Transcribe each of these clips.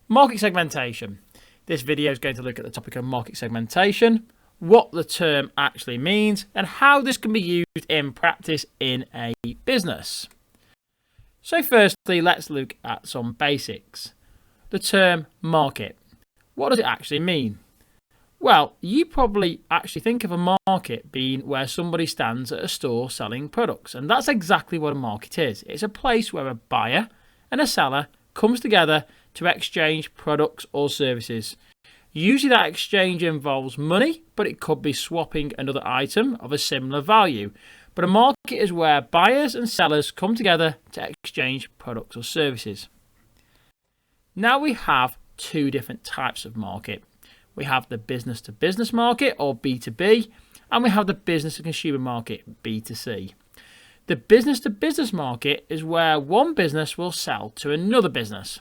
Market segmentation. This video is going to look at the topic of market segmentation, what the term actually means, and how this can be used in practice in a business. So firstly, let's look at some basics. The term market. What does it actually mean? Well, you probably actually think of a market being where somebody stands at a store selling products, and that's exactly what a market is. It's a place where a buyer and a seller comes together to exchange products or services. Usually that exchange involves money, but it could be swapping another item of a similar value. But a market is where buyers and sellers come together to exchange products or services. Now we have two different types of market. We have the business to business market, or B2B, and we have the business to consumer market, B2C. The business to business market is where one business will sell to another business.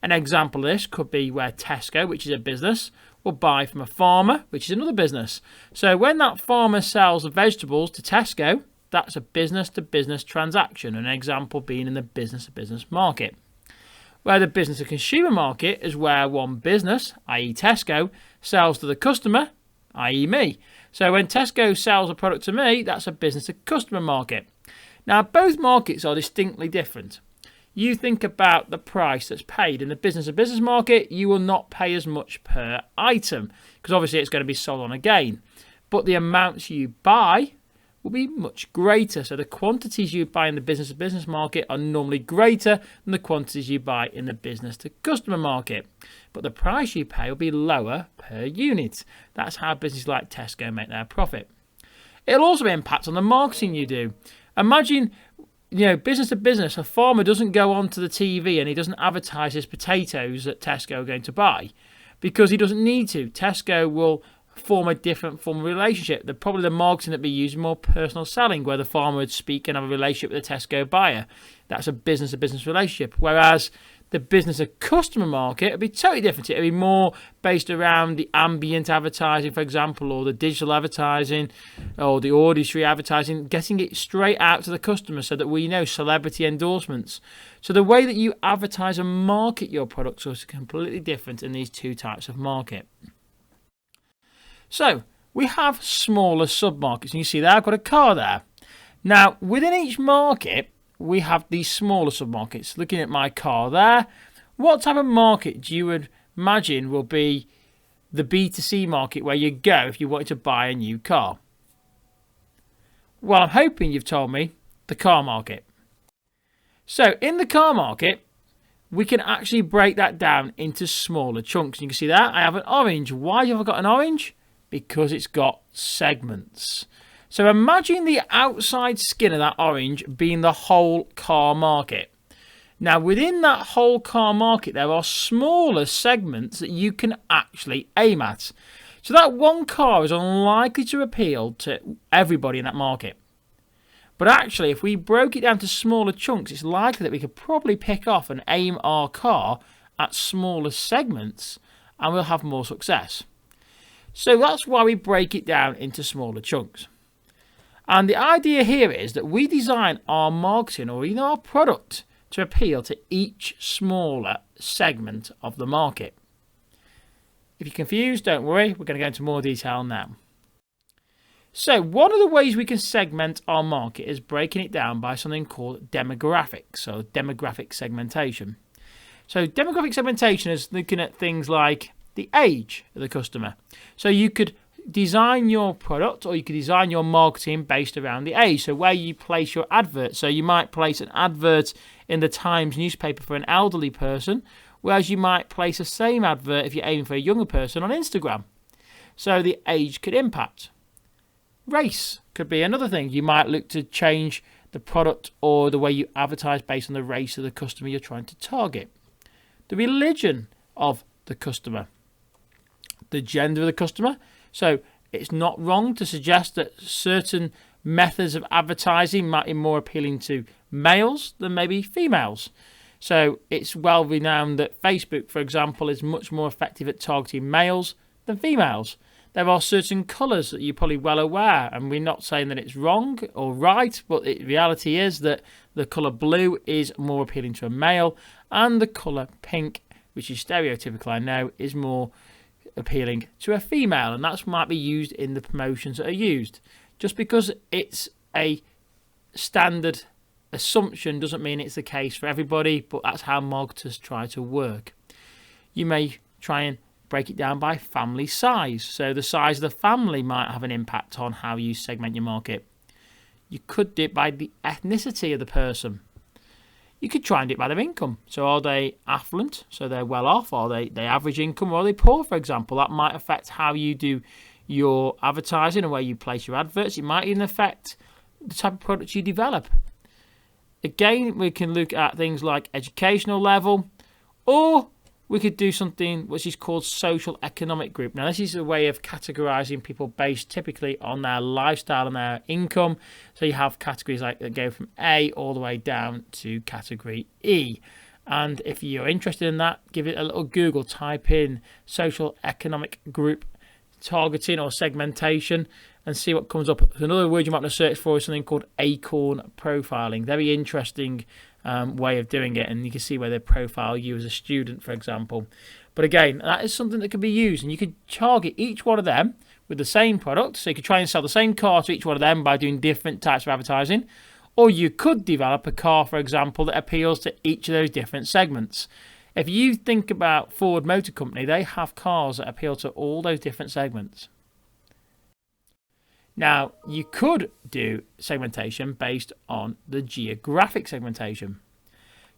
An example of this could be where Tesco, which is a business, will buy from a farmer, which is another business. So when that farmer sells the vegetables to Tesco, that's a business to business transaction, an example being in the business to business market. Where the business to consumer market is where one business, i.e. Tesco, sells to the customer, i.e. me. So when Tesco sells a product to me, that's a business to customer market. Now both markets are distinctly different. You think about the price that's paid in the business to business market, you will not pay as much per item because obviously it's going to be sold on again. But the amounts you buy will be much greater. So the quantities you buy in the business to business market are normally greater than the quantities you buy in the business to customer market. But the price you pay will be lower per unit. That's how businesses like Tesco make their profit. It'll also impact on the marketing you do. Imagine, business to business, a farmer doesn't go onto the TV and he doesn't advertise his potatoes that Tesco are going to buy because he doesn't need to. Tesco will form a different form of relationship. Probably the marketing that be used more personal selling, where the farmer would speak and have a relationship with the Tesco buyer. That's a business to business relationship. Whereas the business to customer market would be totally different. It would be more based around the ambient advertising, for example, or the digital advertising, or the auditory advertising, getting it straight out to the customer so that we know celebrity endorsements. So the way that you advertise and market your products is completely different in these two types of market. So we have smaller sub-markets, and you see there I've got a car there. Now within each market we have these smaller sub-markets. Looking at my car there, what type of market do you imagine will be the B2C market where you go if you wanted to buy a new car? Well, I'm hoping you've told me the car market. So in the car market, we can actually break that down into smaller chunks. You can see there I have an orange. Why have I got an orange? Because it's got segments. So imagine the outside skin of that orange being the whole car market. Now within that whole car market there are smaller segments that you can actually aim at. So that one car is unlikely to appeal to everybody in that market. But actually if we broke it down to smaller chunks, it's likely that we could probably pick off and aim our car at smaller segments and we'll have more success. So that's why we break it down into smaller chunks. And the idea here is that we design our marketing or even our product to appeal to each smaller segment of the market. If you're confused, don't worry, we're going to go into more detail now. So one of the ways we can segment our market is breaking it down by something called demographics, so demographic segmentation. So demographic segmentation is looking at things like the age of the customer. So you could design your product or you could design your marketing based around the age. So where you place your advert. So you might place an advert in the Times newspaper for an elderly person, whereas you might place the same advert if you're aiming for a younger person on Instagram. So the age could impact. Race could be another thing. You might look to change the product or the way you advertise based on the race of the customer you're trying to target. The religion of the customer. The gender of the customer. So it's not wrong to suggest that certain methods of advertising might be more appealing to males than maybe females. So it's well renowned that Facebook, for example, is much more effective at targeting males than females. There are certain colours that you're probably well aware, and we're not saying that it's wrong or right, but the reality is that the colour blue is more appealing to a male and the colour pink which is stereotypical, I know, is more appealing to a female, and that might be used in the promotions that are used. Just because it's a standard assumption doesn't mean it's the case for everybody, but that's how marketers try to work. You may try and break it down by family size. So the size of the family might have an impact on how you segment your market. You could do it by the ethnicity of the person. You could try and do it by their income. So are they affluent, so they're well off? Are they average income, or are they poor, for example? That might affect how you do your advertising and where you place your adverts. It might even affect the type of products you develop. Again, we can look at things like educational level, or we could do something which is called social economic group. Now, this is a way of categorizing people based typically on their lifestyle and their income. So you have categories like that go from A all the way down to category E. And if you're interested in that, give it a little Google, type in social economic group targeting or segmentation and see what comes up. Another word you might want to search for is something called acorn profiling. Very interesting way of doing it, and you can see where they profile you as a student, for example. But again, that is something that can be used, and you could target each one of them with the same product. So you could try and sell the same car to each one of them by doing different types of advertising, or you could develop a car, for example, that appeals to each of those different segments. If you think about Ford Motor Company, they have cars that appeal to all those different segments. Now, you could do segmentation based on the geographic segmentation.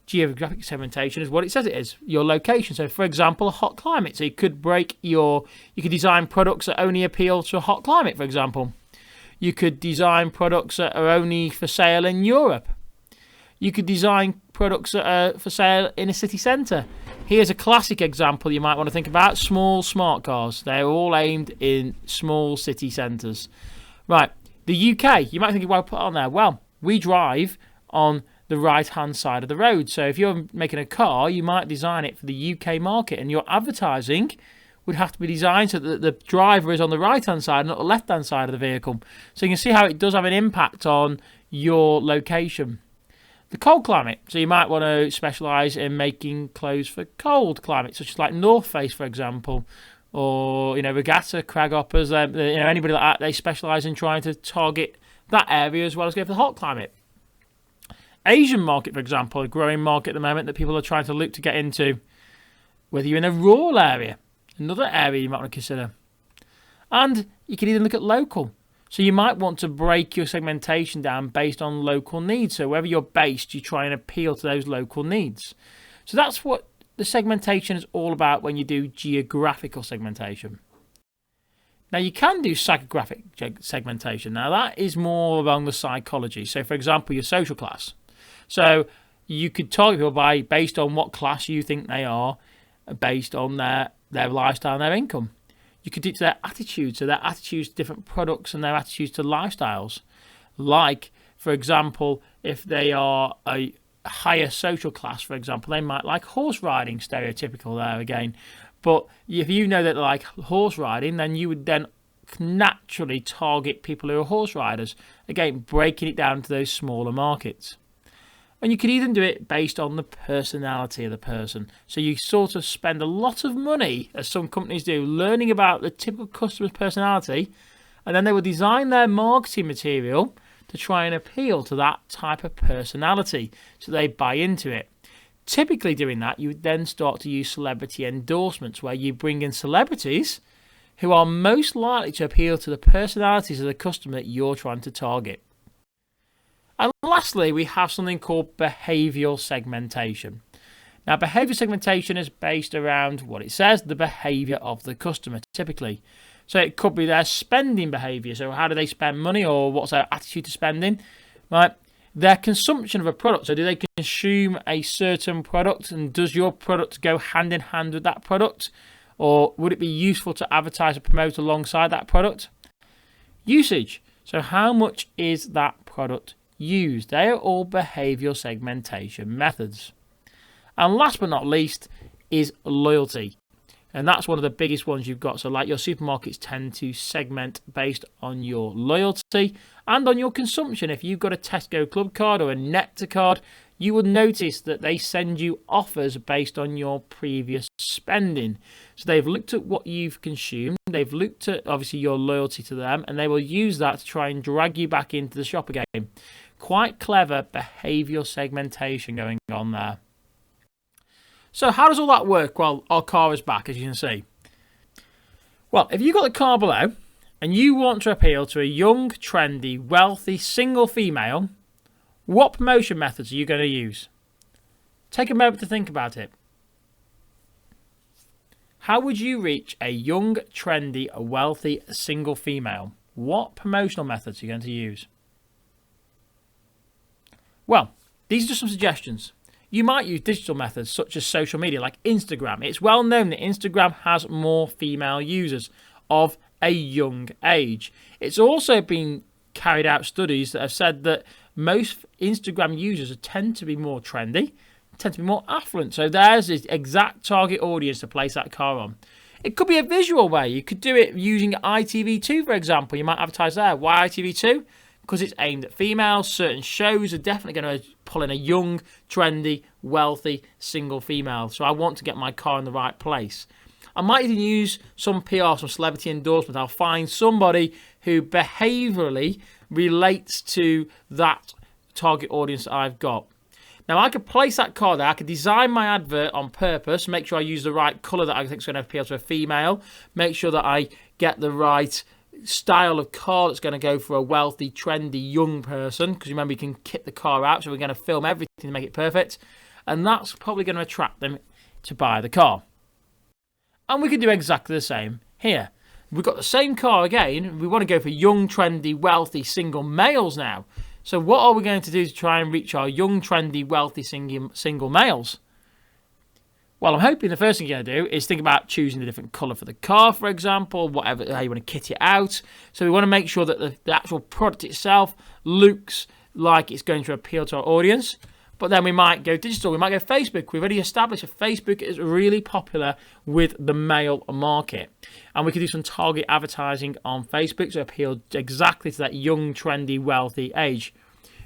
Geographic segmentation is what it says it is, your location. So, for example, a hot climate. So you could you could design products that only appeal to a hot climate, for example. You could design products that are only for sale in Europe. You could design products that are for sale in a city centre. Here's a classic example you might want to think about: small smart cars. They're all aimed in small city centres. Right, the UK, you might think, well, put on there. Well, we drive on the right-hand side of the road. So if you're making a car, you might design it for the UK market, and your advertising would have to be designed so that the driver is on the right-hand side, not the left-hand side of the vehicle. So you can see how it does have an impact on your location. The cold climate. So you might want to specialise in making clothes for cold climates, such as like North Face, for example, or Regatta, Craghoppers, anybody like that. They specialise in trying to target that area as well as go for the hot climate. Asian market, for example, a growing market at the moment that people are trying to look to get into. Whether you're in a rural area, another area you might want to consider. And you can even look at local. So you might want to break your segmentation down based on local needs. So wherever you're based, you try and appeal to those local needs. So that's what the segmentation is all about when you do geographical segmentation. Now, you can do psychographic segmentation. Now, that is more along the psychology. So, for example, your social class. So you could target people based on what class you think they are, based on their lifestyle and their income. You could do it to their attitude, so their attitudes to different products and their attitudes to lifestyles. Like, for example, if they are a higher social class, for example, they might like horse riding, stereotypical there again. But if you know that they like horse riding, then you would then naturally target people who are horse riders. Again, breaking it down to those smaller markets. And you could even do it based on the personality of the person. So you sort of spend a lot of money, as some companies do, learning about the typical customer's personality, and then they will design their marketing material to try and appeal to that type of personality so they buy into it. Typically doing that, you would then start to use celebrity endorsements, where you bring in celebrities who are most likely to appeal to the personalities of the customer that you're trying to target. And lastly, we have something called behavioural segmentation. Now, behavioural segmentation is based around what it says, the behaviour of the customer, typically. So it could be their spending behaviour. So how do they spend money, or what's their attitude to spending, right? Their consumption of a product. So do they consume a certain product, and does your product go hand in hand with that product? Or would it be useful to advertise or promote alongside that product? Usage. So how much is that product used? They are all behavioural segmentation methods. And last but not least is loyalty. And that's one of the biggest ones you've got. So like your supermarkets tend to segment based on your loyalty and on your consumption. If you've got a Tesco Club card or a Nectar card, you will notice that they send you offers based on your previous spending. So they've looked at what you've consumed, they've looked at obviously your loyalty to them, and they will use that to try and drag you back into the shop again. Quite clever behavioural segmentation going on there. So how does all that work? Well, our car is back, as you can see. Well, if you've got the car below and you want to appeal to a young, trendy, wealthy, single female, what promotion methods are you going to use? Take a moment to think about it. How would you reach a young, trendy, wealthy, single female? What promotional methods are you going to use? Well, these are just some suggestions. You might use digital methods such as social media like Instagram. It's well known that Instagram has more female users of a young age. It's also been carried out studies that have said that most Instagram users tend to be more trendy, tend to be more affluent. So there's the exact target audience to place that car on. It could be a visual way. You could do it using ITV2, for example. You might advertise there. Why ITV2? Because it's aimed at females. Certain shows are definitely going to pull in a young, trendy, wealthy, single female. So I want to get my car in the right place. I might even use some PR, some celebrity endorsement. I'll find somebody who behaviourally relates to that target audience that I've got. Now, I could place that car there. I could design my advert on purpose, make sure I use the right colour that I think is going to appeal to a female, make sure that I get the right style of car that's going to go for a wealthy, trendy, young person, because remember, you can kit the car out, so we're going to film everything to make it perfect, and that's probably going to attract them to buy the car. And we can do exactly the same here. We've got the same car again. We want to go for young, trendy, wealthy, single males now. So what are we going to do to try and reach our young, trendy, wealthy, single males? Well, I'm hoping the first thing you're going to do is think about choosing a different colour for the car, for example, whatever, how you want to kit it out. So we want to make sure that the actual product itself looks like it's going to appeal to our audience. But then we might go digital, we might go Facebook. We've already established that Facebook is really popular with the male market. And we can do some target advertising on Facebook to appeal exactly to that young, trendy, wealthy age.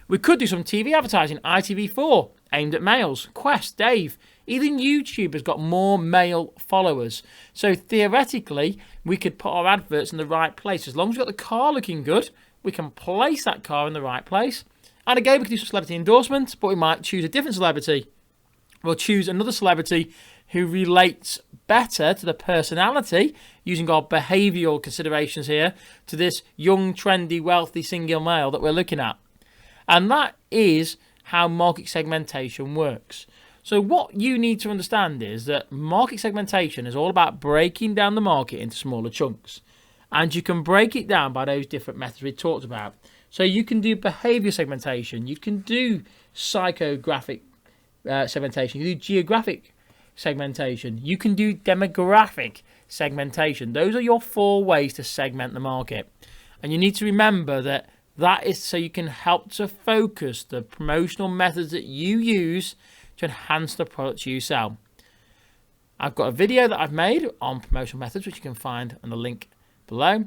We could do some TV advertising, ITV4, aimed at males. Quest, Dave, even YouTube has got more male followers. So theoretically, we could put our adverts in the right place. As long as we've got the car looking good, we can place that car in the right place. And again, we can do some celebrity endorsements, but we might choose a different celebrity. We'll choose another celebrity who relates better to the personality, using our behavioural considerations here, to this young, trendy, wealthy, single male that we're looking at. And that is how market segmentation works. So what you need to understand is that market segmentation is all about breaking down the market into smaller chunks. And you can break it down by those different methods we talked about. So you can do behavior segmentation, you can do psychographic segmentation, you can do geographic segmentation, you can do demographic segmentation. Those are your 4 ways to segment the market. And you need to remember that that is so you can help to focus the promotional methods that you use to enhance the products you sell. I've got a video that I've made on promotional methods, which you can find on the link below.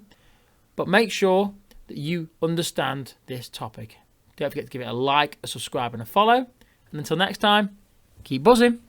But make sure that you understand this topic. Don't forget to give it a like, a subscribe, and a follow. And until next time, keep buzzing.